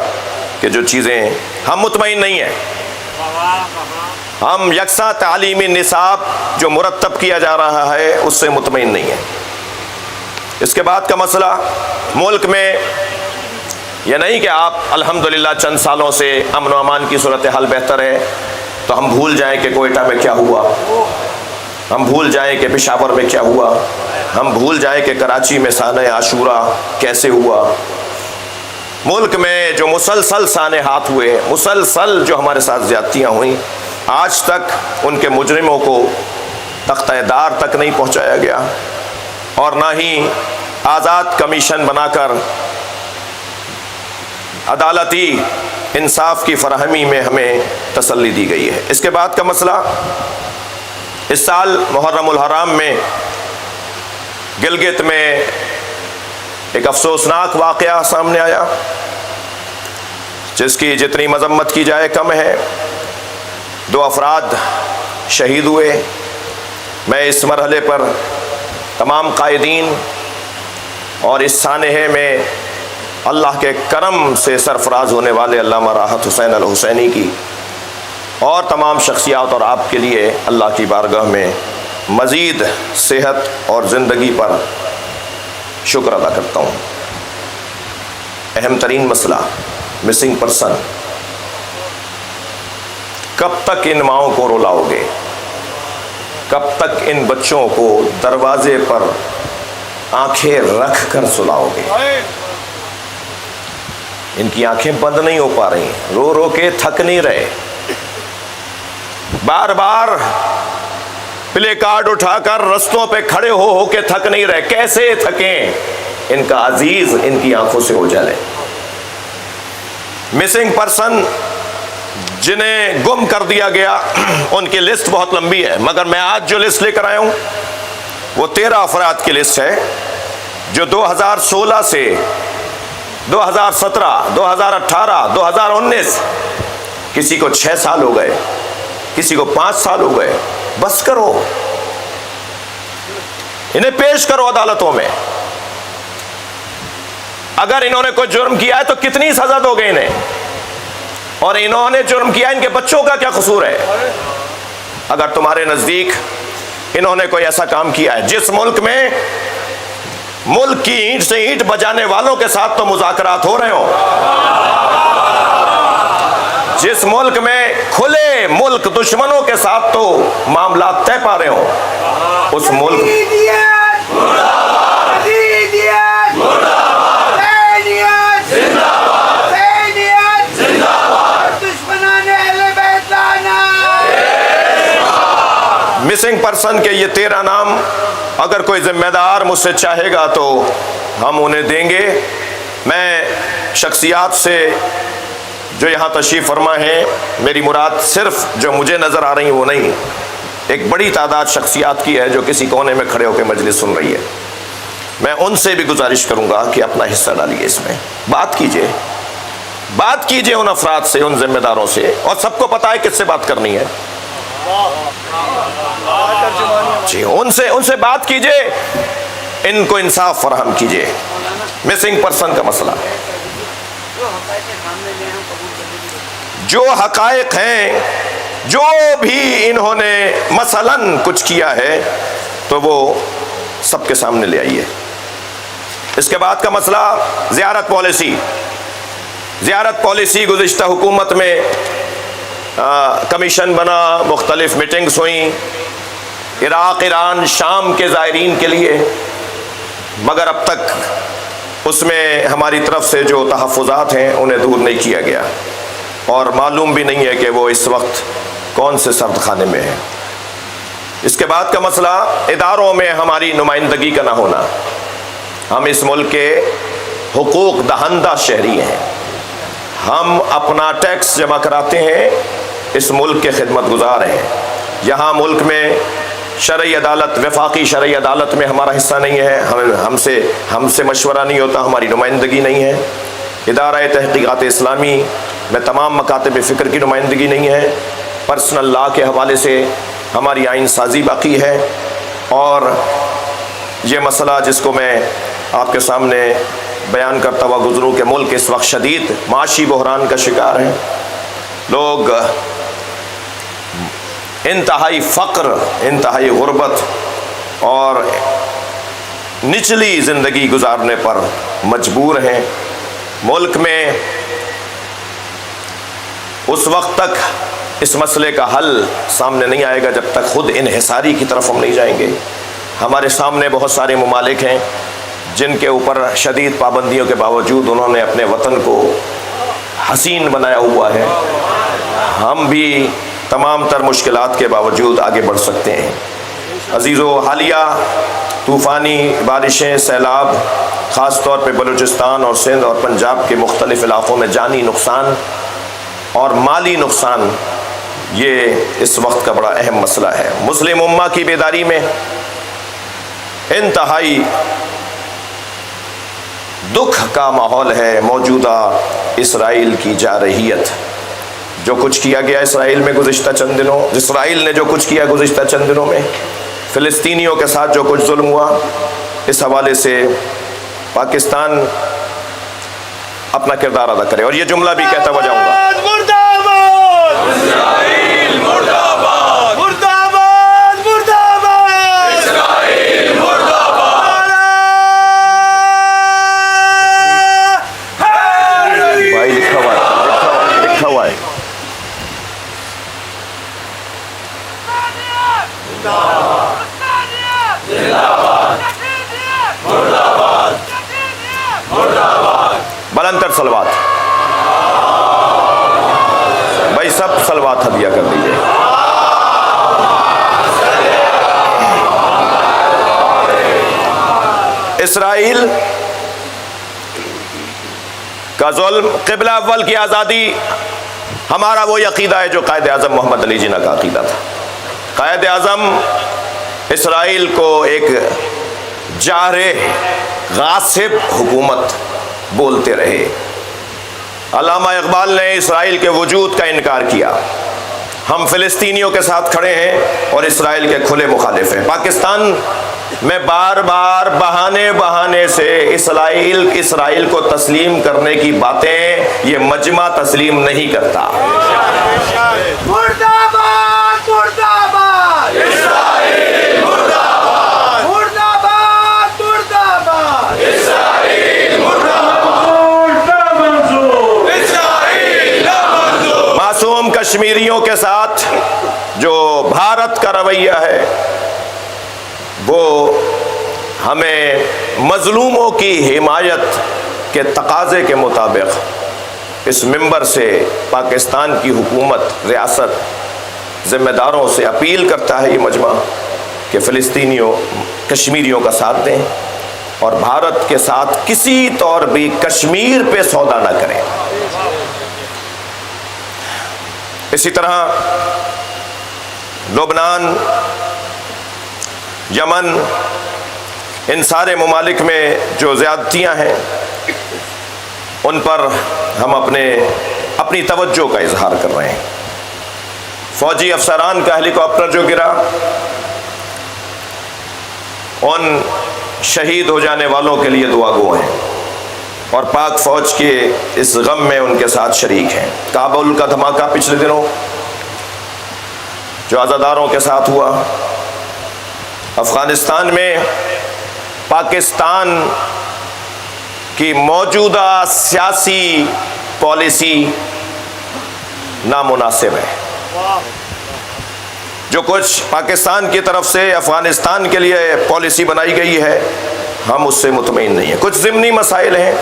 کہ جو چیزیں ہم مطمئن نہیں ہیں۔ ہم یکساں تعلیمی نصاب جو مرتب کیا جا رہا ہے اس سے مطمئن نہیں ہے۔ اس کے بعد کا مسئلہ، ملک میں یہ نہیں کہ آپ الحمدللہ چند سالوں سے امن و امان کی صورتحال بہتر ہے تو ہم بھول جائیں کہ کوئٹہ میں کیا ہوا، ہم بھول جائیں کہ پشاور میں کیا ہوا، ہم بھول جائیں کہ کراچی میں سانحہ عاشورہ کیسے ہوا۔ ملک میں جو مسلسل سانحات ہوئے، مسلسل جو ہمارے ساتھ زیادتیاں ہوئیں، آج تک ان کے مجرموں کو تختہ دار تک نہیں پہنچایا گیا، اور نہ ہی آزاد کمیشن بنا کر عدالتی انصاف کی فراہمی میں ہمیں تسلی دی گئی ہے۔ اس کے بعد کا مسئلہ، اس سال محرم الحرام میں گلگت میں ایک افسوسناک واقعہ سامنے آیا جس کی جتنی مذمت کی جائے کم ہے۔ 2 افراد شہید ہوئے۔ میں اس مرحلے پر تمام قائدین اور اس سانحے میں اللہ کے کرم سے سرفراز ہونے والے علامہ راحت حسین الحسینی کی اور تمام شخصیات اور آپ کے لیے اللہ کی بارگاہ میں مزید صحت اور زندگی پر شکر ادا کرتا ہوں۔ اہم ترین مسئلہ مسنگ پرسن، کب تک ان ماؤں کو رلاؤ گے؟ کب تک ان بچوں کو دروازے پر آنکھیں رکھ کر سلاؤ گے؟ ان کی آنکھیں بند نہیں ہو پا رہی، رو رو کے تھک نہیں رہے، بار بار پلے کارڈ اٹھا کر رستوں پہ کھڑے ہو کے تھک نہیں رہے۔ کیسے تھکیں؟ ان کا عزیز ان کی آنکھوں سے اوجھل ہے۔ مسنگ پرسن جنہیں گم کر دیا گیا ان کی لسٹ بہت لمبی ہے، مگر میں آج جو لسٹ لے کر آیا ہوں وہ 13 افراد کی لسٹ ہے جو 2016 سے 2017 2018 2019 کسی کو 6 سال ہو گئے، کسی کو 5 سال ہو گئے۔ بس کرو، انہیں پیش کرو عدالتوں میں۔ اگر انہوں نے کوئی جرم کیا ہے تو کتنی سزا دو گے انہیں؟ اور انہوں نے جرم کیا، ان کے بچوں کا کیا قصور ہے؟ اگر تمہارے نزدیک انہوں نے کوئی ایسا کام کیا ہے جس ملک میں ملک کی اینٹ سے اینٹ بجانے والوں کے ساتھ تو مذاکرات ہو رہے ہوں، جس ملک میں کھلے ملک دشمنوں کے ساتھ تو معاملات طے پا رہے ہوں، اس ملک مسنگ پرسن کے یہ 13 نام اگر کوئی ذمہ دار مجھ سے چاہے گا تو ہم انہیں دیں گے۔ میں شخصیات سے جو یہاں تشریف فرما ہیں، میری مراد صرف جو مجھے نظر آ رہی ہیں وہ نہیں، ایک بڑی تعداد شخصیات کی ہے جو کسی کونے میں کھڑے ہو کے مجلس سن رہی ہے۔ میں ان سے بھی گزارش کروں گا کہ اپنا حصہ ڈالیے، اس میں بات کیجئے ان افراد سے، ان ذمہ داروں سے، اور سب کو پتا ہے کس سے بات کرنی ہے جی، ان سے بات کیجئے، ان کو انصاف فراہم کیجئے۔ مسنگ پرسن کا مسئلہ، جو حقائق ہیں جو بھی انہوں نے مثلاً کچھ کیا ہے تو وہ سب کے سامنے لے آئیے۔ اس کے بعد کا مسئلہ زیارت پالیسی۔ زیارت پالیسی گزشتہ حکومت میں کمیشن بنا، مختلف میٹنگز ہوئیں عراق، ایران، شام کے زائرین کے لیے، مگر اب تک اس میں ہماری طرف سے جو تحفظات ہیں انہیں دور نہیں کیا گیا، اور معلوم بھی نہیں ہے کہ وہ اس وقت کون سے سرد خانے میں ہیں۔ اس کے بعد کا مسئلہ اداروں میں ہماری نمائندگی کا نہ ہونا۔ ہم اس ملک کے حقوق دہندہ شہری ہیں، ہم اپنا ٹیکس جمع کراتے ہیں، اس ملک کے خدمت گزار ہیں۔ یہاں ملک میں شرعی عدالت، وفاقی شرعی عدالت میں ہمارا حصہ نہیں ہے، ہم سے مشورہ نہیں ہوتا، ہماری نمائندگی نہیں ہے۔ ادارہ تحقیقات اسلامی میں تمام مکاتب فکر کی نمائندگی نہیں ہے۔ پرسنل لا کے حوالے سے ہماری آئین سازی باقی ہے، اور یہ مسئلہ جس کو میں آپ کے سامنے بیان کرتا ہوا گزروں کہ ملک اس وقت شدید معاشی بحران کا شکار ہے، لوگ انتہائی فقر، انتہائی غربت اور نچلی زندگی گزارنے پر مجبور ہیں۔ ملک میں اس وقت تک اس مسئلے کا حل سامنے نہیں آئے گا جب تک خود انحصاری کی طرف ہم نہیں جائیں گے۔ ہمارے سامنے بہت سارے ممالک ہیں جن کے اوپر شدید پابندیوں کے باوجود انہوں نے اپنے وطن کو حسین بنایا ہوا ہے۔ ہم بھی تمام تر مشکلات کے باوجود آگے بڑھ سکتے ہیں۔ عزیزو، حالیہ طوفانی بارشیں، سیلاب، خاص طور پہ بلوچستان اور سندھ اور پنجاب کے مختلف علاقوں میں جانی نقصان اور مالی نقصان، یہ اس وقت کا بڑا اہم مسئلہ ہے۔ مسلم امہ کی بیداری میں انتہائی دکھ کا ماحول ہے۔ موجودہ اسرائیل کی جارحیت، جو کچھ کیا گیا اسرائیل میں گزشتہ چند دنوں، اسرائیل نے جو کچھ کیا گزشتہ چند دنوں میں، فلسطینیوں کے ساتھ جو کچھ ظلم ہوا، اس حوالے سے پاکستان اپنا کردار ادا کرے۔ اور یہ جملہ بھی کہتا ہوا جاؤں گا، اسرائیل مرد آباد، مرد آباد، مرد آباد، اسرائیل مرد آباد۔ بھائی لکھا ہوا ہے، لکھا ہوا ہے۔ بلند تر صلوات، بھائی سب صلوات ہدیہ کر دیجئے۔ اسرائیل کا ظلم، قبلہ اول کی آزادی، ہمارا وہی عقیدہ ہے جو قائد اعظم محمد علی جناح کا عقیدہ تھا۔ قائد اعظم اسرائیل کو ایک جارح، غاصب حکومت بولتے رہے۔ علامہ اقبال نے اسرائیل کے وجود کا انکار کیا۔ ہم فلسطینیوں کے ساتھ کھڑے ہیں اور اسرائیل کے کھلے مخالف ہیں۔ پاکستان میں بار بار بہانے سے اسرائیل کو تسلیم کرنے کی باتیں یہ مجمع تسلیم نہیں کرتا۔ مرد آباد، مرد آباد، اسرائیل مرد آباد، مرد آباد، مرد آباد، اسرائیل مرد آباد، اسرائیل نامنظور۔ معصوم کشمیریوں کے ساتھ جو بھارت کا رویہ ہے وہ ہمیں مظلوموں کی حمایت کے تقاضے کے مطابق اس منبر سے پاکستان کی حکومت، ریاست، ذمہ داروں سے اپیل کرتا ہے یہ مجمع کہ فلسطینیوں، کشمیریوں کا ساتھ دیں اور بھارت کے ساتھ کسی طور بھی کشمیر پہ سودا نہ کریں۔ اسی طرح لبنان، یمن، ان سارے ممالک میں جو زیادتیاں ہیں ان پر ہم اپنی توجہ کا اظہار کر رہے ہیں۔ فوجی افسران کا ہیلی کاپٹر جو گرا، ان شہید ہو جانے والوں کے لیے دعا گو ہیں اور پاک فوج کے اس غم میں ان کے ساتھ شریک ہیں۔ کابل کا دھماکہ پچھلے دنوں، جو عزاداروں کے ساتھ ہوا افغانستان میں، پاکستان کی موجودہ سیاسی پالیسی نامناسب ہے۔ جو کچھ پاکستان کی طرف سے افغانستان کے لیے پالیسی بنائی گئی ہے ہم اس سے مطمئن نہیں ہیں۔ کچھ ضمنی مسائل ہیں،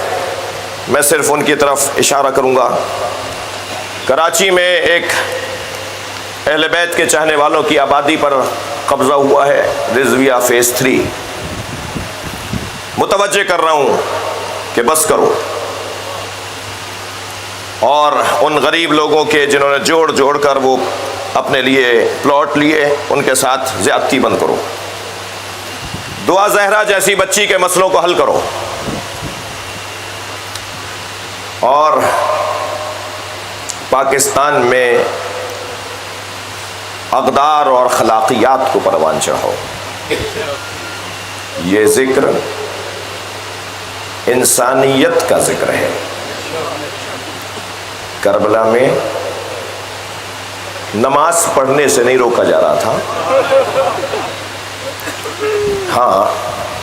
میں صرف ان کی طرف اشارہ کروں گا۔ کراچی میں ایک اہل بیت کے چاہنے والوں کی آبادی پر قبضہ ہوا ہے، رضویہ فیز 3۔ متوجہ کر رہا ہوں کہ بس کرو، اور ان غریب لوگوں کے جنہوں نے جوڑ جوڑ کر وہ اپنے لیے پلاٹ لیے ان کے ساتھ زیادتی بند کرو۔ دعا زہرا جیسی بچی کے مسئلوں کو حل کرو، اور پاکستان میں اقدار اور اخلاقیات کو پروان چڑھاؤ۔ یہ ذکر انسانیت کا ذکر ہے۔ کربلا میں نماز پڑھنے سے نہیں روکا جا رہا تھا، ہاں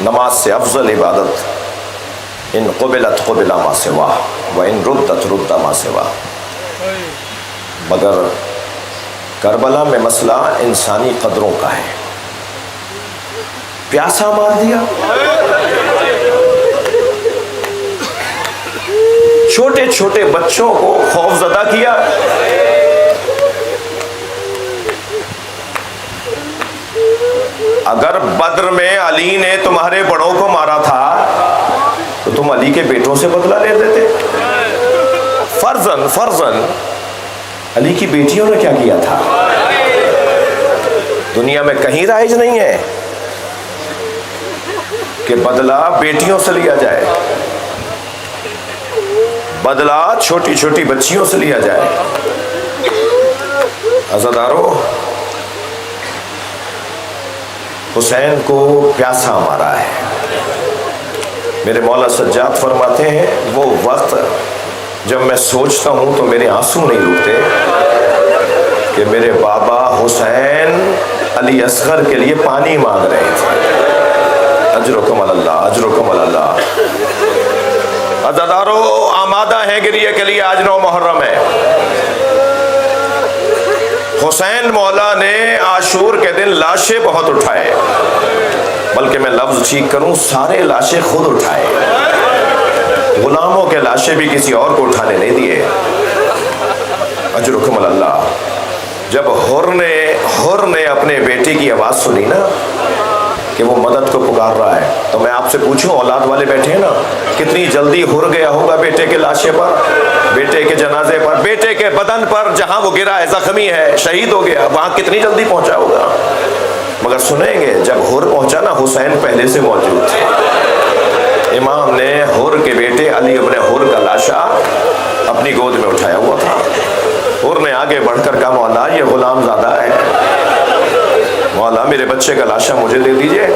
نماز سے افضل عبادت ان قبلت قبل ما سوا و ان ردت رد ما سوا، مگر کربلا میں مسئلہ انسانی قدروں کا ہے۔ پیاسا مار دیا، چھوٹے چھوٹے بچوں کو خوف زدہ کیا، اگر بدر میں علی نے تمہارے بڑوں کو مارا تھا تو تم علی کے بیٹوں سے بدلہ لے دیتے۔ فرضاً علی کی بیٹیوں نے کیا کیا تھا؟ دنیا میں کہیں رائج نہیں ہے کہ بدلہ بیٹیوں سے لیا جائے، بدلہ چھوٹی چھوٹی بچیوں سے لیا جائے۔ عزادارو، حسین کو پیاسا مارا ہے۔ میرے مولا سجاد فرماتے ہیں وہ وقت جب میں سوچتا ہوں تو میرے آنسو نہیں رکتے کہ میرے بابا حسین علی اصغر کے لیے پانی مانگ رہے تھے۔ اجرکم اللہ، اجرکم اللہ۔ عزادارو، آمادہ ہیں گریہ کے لیے، آج 9 محرم ہے۔ حسین مولا نے عاشور کے دن لاشیں بہت اٹھائے، بلکہ میں لفظ ٹھیک کروں، سارے لاشیں خود اٹھائے، غلاموں کے لاشیں بھی کسی اور کو اٹھانے نہیں دیے۔ اجرکم اللہ۔ جب حر نے اپنے بیٹے کی آواز سنی نا کہ وہ مدد کو پکار رہا ہے، تو میں آپ سے پوچھوں، اولاد والے بیٹھے ہیں نا، کتنی جلدی حر گیا ہوگا بیٹے کے لاشے پر، بیٹے کے جنازے پر، بیٹے کے بدن پر جہاں وہ گرا ہے، زخمی ہے، شہید ہو گیا، وہاں کتنی جلدی پہنچا ہوگا۔ مگر سنیں گے جب حر پہنچا نا، حسین پہلے سے موجود تھے۔ امام نے حر کے بیٹے علی ابن حر کا لاشا اپنی گود میں اٹھایا ہوا تھا۔ حر نے آگے بڑھ کر کہا، مولا یہ غلام زادہ ہے، مولا میرے بچے کا لاشا مجھے دے دیجئے۔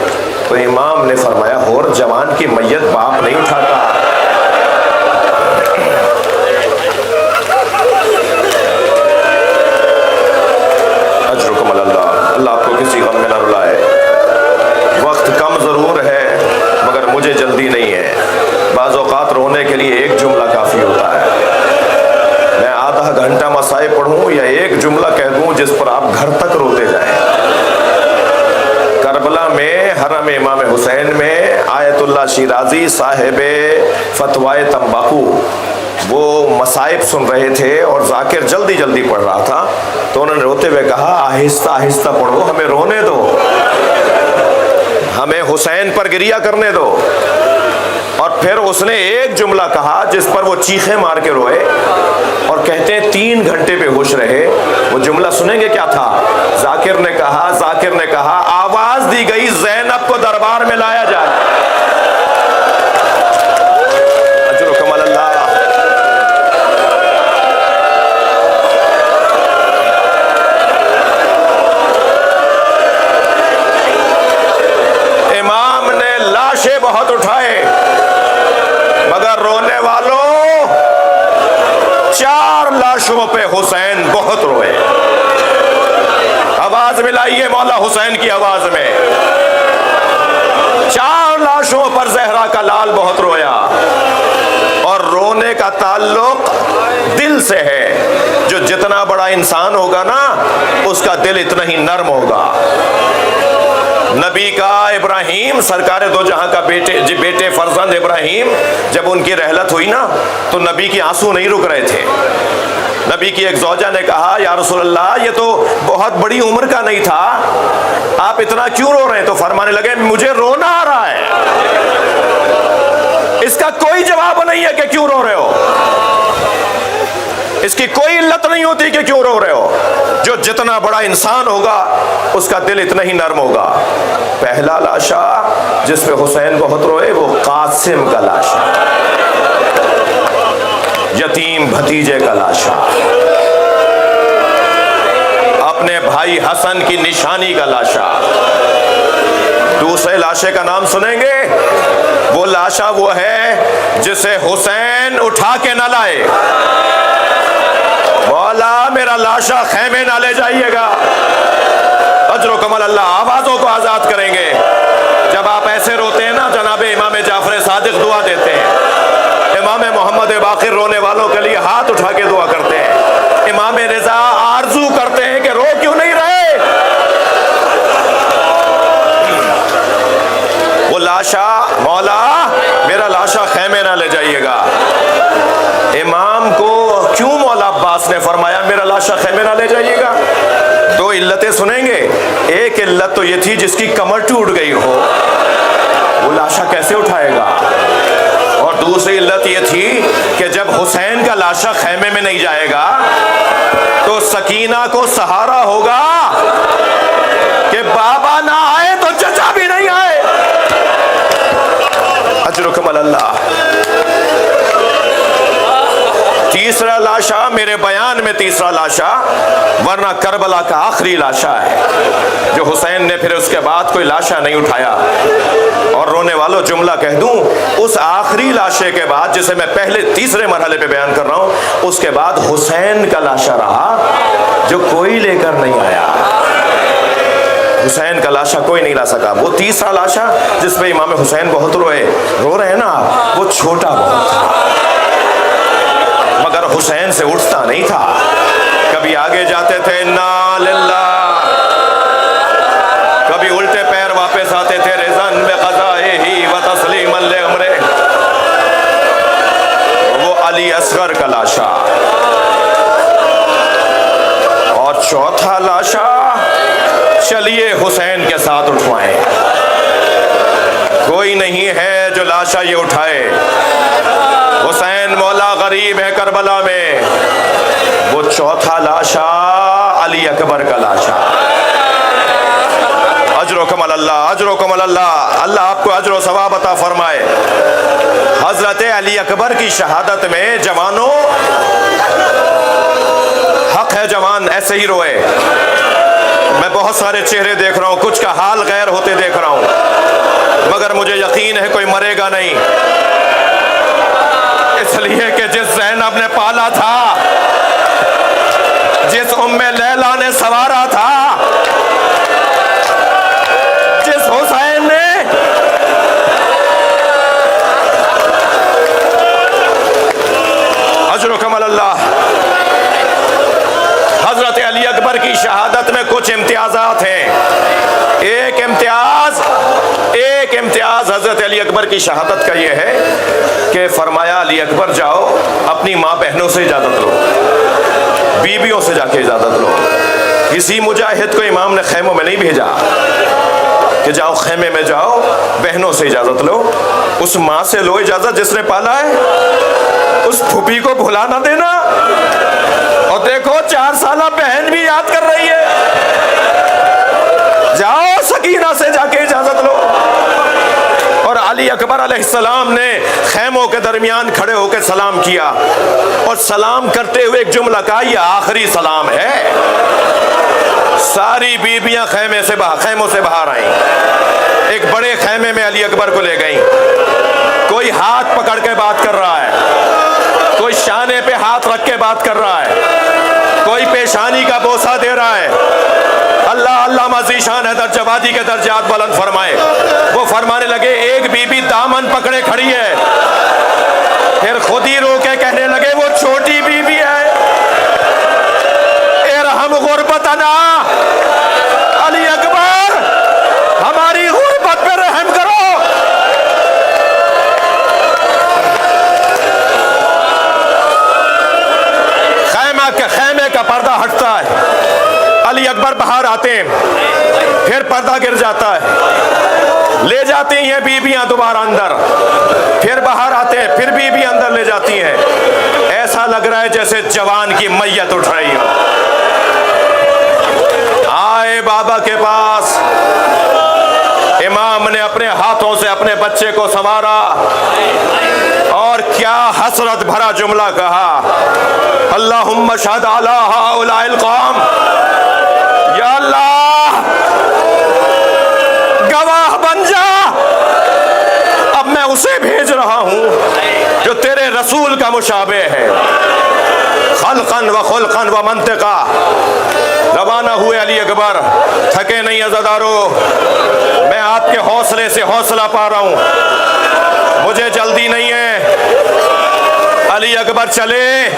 تو امام نے فرمایا، حر جوان کی میت باپ نہیں اٹھاتا۔ اجرکم اللہ۔ اللہ آپ کو کسی غم میں نہ رلائے۔ وقت کم ضرور ہے مگر مجھے جلدی نہیں ہے۔ بعض اوقات رونے کے لیے ایک جملہ کافی ہوتا ہے۔ میں آدھا گھنٹہ مسائل پڑھوں یا ایک جملہ کہہ دوں جس پر آپ گھر تک روتے جائیں۔ کربلا میں حرم امام حسین میں آیت اللہ شیرازی صاحب فتوائے تمباکو وہ مصائب سن رہے تھے اور ذاکر جلدی جلدی پڑھ رہا تھا، تو انہوں نے روتے ہوئے کہا، آہستہ آہستہ پڑھو، ہمیں رونے دو، ہمیں حسین پر گریہ کرنے دو۔ اور پھر اس نے ایک جملہ کہا جس پر وہ چیخیں مار کے روئے، اور کہتے ہیں 3 گھنٹے بے ہوش رہے۔ وہ جملہ سنیں گے کیا تھا؟ ذاکر نے کہا آواز دی گئی زینب کو دربار میں لایا جائے۔ اجرکم اللہ۔ امام نے لاشیں بہت اٹھائے مگر رونے والوں 4 لاشوں پہ حسین بہت روئے۔ آواز آواز ملائیے مولا حسین کی آواز میں. 4 لاشوں پر زہرا کا لال بہت رویا, اور رونے کا تعلق دل سے ہے. جو جتنا بڑا انسان ہوگا نا اس کا دل اتنا ہی نرم ہوگا. نبی کا ابراہیم سرکار دو جہاں کا بیٹے فرزند ابراہیم, جب ان کی رحلت ہوئی نا تو نبی کی آنسو نہیں رک رہے تھے. نبی کی ایک زوجہ نے کہا یا رسول اللہ یہ تو بہت بڑی عمر کا نہیں تھا, آپ اتنا کیوں رو رہے ہیں؟ تو فرمانے لگے مجھے رونا آ رہا ہے. اس کا کوئی جواب نہیں ہے کہ کیوں رو رہے ہو, اس کی کوئی علت نہیں ہوتی کہ کیوں رو رہے ہو. جو جتنا بڑا انسان ہوگا اس کا دل اتنا ہی نرم ہوگا. پہلا لاشا جس پہ حسین بہت روئے وہ قاسم کا لاشا, یتیم بھتیجے کا لاشا, اپنے بھائی حسن کی نشانی کا لاشا. دوسرے لاشے کا نام سنیں گے, وہ لاشا وہ ہے جسے حسین اٹھا کے نہ لائے. مولا میرا لاشا خیمے نہ لے جائیے گا. اجر و کمال اللہ, آوازوں کو آزاد کریں گے. جب آپ ایسے روتے ہیں نا جناب امام جعفر صادق دعا دیتے ہیں, امام محمد باقر رونے والوں کے لیے ہاتھ اٹھا کے دعا کرتے ہیں, امام رضا آرزو کرتے ہیں کہ رو کیوں نہیں رہے. وہ لاشا مولا میرا لاشا خیمے نہ لے جائیے گا. امام کو کیوں مولا عباس نے فرمایا میرا لاشا خیمے نہ لے جائیے گا؟ 2 علتیں سنیں گے. ایک علت تو یہ تھی جس کی کمر ٹوٹ گئی ہو وہ لاشا کیسے اٹھائے گا, اور دوسری علت یہ تھی کہ جب حسین کا لاشا خیمے میں نہیں جائے گا تو سکینہ کو سہارا ہوگا کہ بابا نہ آئے تو چچا بھی نہیں آئے. اجرکم اللہ. تیسرا لاشا میرے بیان میں تیسرا لاشا, ورنہ کربلا کا آخری لاشا ہے جو حسین نے پھر اس کے بعد کوئی لاشا نہیں اٹھایا. اور رونے والوں جملہ کہہ دوں, اس آخری لاشے کے بعد جسے میں پہلے تیسرے مرحلے پہ بیان کر رہا ہوں, اس کے بعد حسین کا لاشا رہا جو کوئی لے کر نہیں آیا. حسین کا لاشا کوئی نہیں لا سکا. وہ تیسرا لاشا جس پہ امام حسین بہت رو رہے ہیں نا, وہ چھوٹا بہت تھا مگر حسین سے اٹھتا نہیں تھا. کبھی آگے جاتے تھے انا للہ, کبھی الٹے پیر واپس آتے تھے رضان بقضائہ و تسلیما لامرہ. وہ علی اصغر کا لاشا. اور چوتھا لاشا چلیے حسین کے ساتھ اٹھوائیں. کوئی نہیں ہے جو لاشا یہ اٹھائے. حسین مولا غریب ہے کربلا میں. وہ چوتھا لاشا علی اکبر کا لاشا. اجر و کمال اللہ, اجر و کمال اللہ, اللہ آپ کو اجر و ثواب عطا فرمائے. حضرت علی اکبر کی شہادت میں جوانوں, حق ہے جوان ایسے ہی روئے. میں بہت سارے چہرے دیکھ رہا ہوں, کچھ کا حال غیر ہوتے دیکھ رہا ہوں, مگر مجھے یقین ہے کوئی مرے گا نہیں. اس لیے کہ جس زینب نے پالا تھا, جس ام لیلا نے سوارا تھا, جس حسین نے اجر و کمال اللہ. حضرت علی اکبر کی شہادت میں کچھ امتیازات ہیں. ایک امتیاز حضرت علی اکبر کی شہادت کا یہ ہے کہ فرمایا علی اکبر جاؤ اپنی ماں بہنوں سے اجازت لو, بیویوں سے جا کے اجازت لو. کسی مجاہد کو امام نے خیموں میں نہیں بھیجا کہ جاؤ خیمے میں جاؤ, بہنوں سے اجازت لو. اس ماں سے لو اجازت جس نے پالا ہے, اس پھوپھی کو بھلا نہ دینا. اور دیکھو 4 سالہ بہن بھی یاد کر رہی ہے, جاؤ سکینہ سے جا کے اجازت لو. اور علی اکبر علیہ السلام نے خیموں کے درمیان کھڑے ہو کے سلام کیا, اور سلام کرتے ہوئے ایک جملہ کہا یہ آخری سلام ہے. ساری بیبیاں خیموں سے باہر آئیں. ایک بڑے خیمے میں علی اکبر کو لے گئیں. کوئی ہاتھ پکڑ کے بات کر رہا ہے, کوئی شانے پہ ہاتھ رکھ کے بات کر رہا ہے, کوئی پیشانی کا بوسہ دے رہا ہے. اللہ علامہ ذیشان حیدر جوادی کے درجات بلند فرمائے. وہ فرمانے لگے ایک بی بی دامن پکڑے کھڑی ہے, پھر خود ہی رو کے کہنے لگے وہ چھوٹی بی بی ہے. ارحم غربتنا, علی اکبر ہماری غربت پہ رحم کرو. خیمے کا پردہ ہٹتا ہے, علی اکبر باہر آتے ہیں, پھر پردہ گر جاتا ہے, لے جاتی ہیں بیویاں دوبارہ اندر, پھر باہر آتے ہیں, پھر بیوی اندر لے جاتی ہیں. ایسا لگ رہا ہے جیسے جوان کی میت اٹھ رہی ہو. آئے بابا کے پاس, امام نے اپنے ہاتھوں سے اپنے بچے کو سنوارا اور کیا حسرت بھرا جملہ کہا, اللہم اشہد علی ہؤلاء القوم, یا اللہ گواہ بن جا, اب میں اسے بھیج رہا ہوں جو تیرے رسول کا مشابہ ہے, خلقا و خلقا و منطقا. روانہ ہوئے علی اکبر, تھکے نہیں عزادارو, میں آپ کے حوصلے سے حوصلہ پا رہا ہوں, مجھے جلدی نہیں ہے. علی اکبر چلے,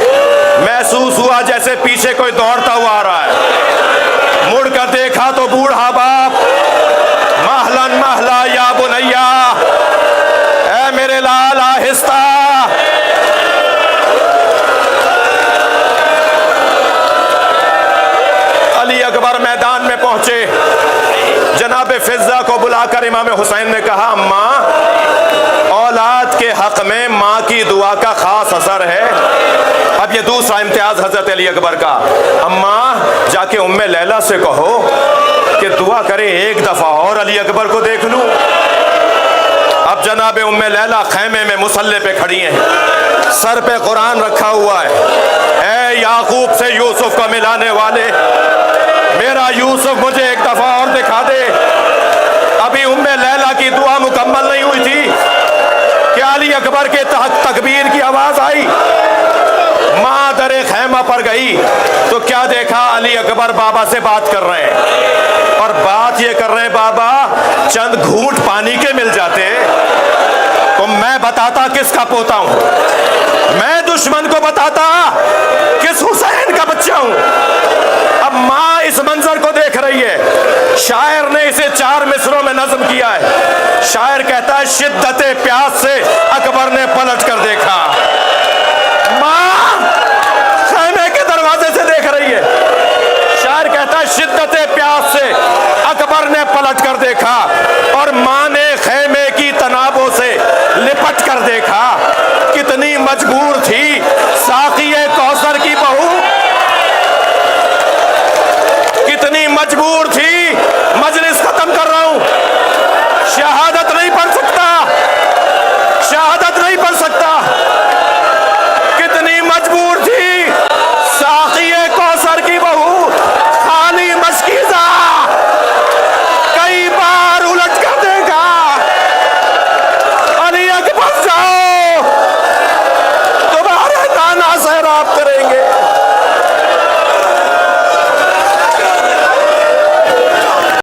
محسوس ہوا جیسے پیچھے کوئی دوڑتا ہوا آ رہا ہے. مڑ کر دیکھا تو بوڑھا باپ, مہلن مہلا یا بنیا, اے میرے لال آہستہ. علی اکبر میدان میں پہنچے, جناب فضہ کو بلا کر امام حسین نے کہا اماں, اولاد کے حق میں ماں کی دعا کا خاص اثر ہے. اب یہ دوسرا امتیاز حضرت علی اکبر کا, اماں جا کے ام لیلہ سے کہو کہ دعا کرے ایک دفعہ اور علی اکبر کو دیکھ لوں. اب جناب ام لیلہ خیمے میں مصلی پہ کھڑی ہیں, سر پہ قرآن رکھا ہوا ہے. اے یعقوب سے یوسف کو ملانے والے, میرا یوسف مجھے ایک دفعہ اور دکھا دے. ابھی ام لیلہ کی دعا مکمل نہیں ہوئی تھی کہ علی اکبر کے تحت تکبیر کی آواز آئی. ماں در خیمہ پر گئی تو کیا دیکھا, علی اکبر بابا سے بات کر رہے ہیں, اور بات یہ کر رہے ہیں بابا چند گھونٹ پانی کے مل جاتے تو میں بتاتا کس کا پوتا ہوں, میں دشمن کو بتاتا کس حسین کا بچہ ہوں. اب ماں اس منظر کو دیکھ رہی ہے. شاعر نے اسے 4 مصروں میں نظم کیا ہے. شاعر کہتا ہے شدت پیاس سے اکبر نے پلٹ کر دیکھا. ماں خیمے کے دروازے سے دیکھ رہی ہے. شاعر کہتا ہے شدت پیاس سے اکبر نے پلٹ کر دیکھا, اور ماں نے خیمے کی تنابوں سے لپٹ کر دیکھا. کتنی مجبور تھی ساقی کوثر کی بہو, کتنی مجبور تھی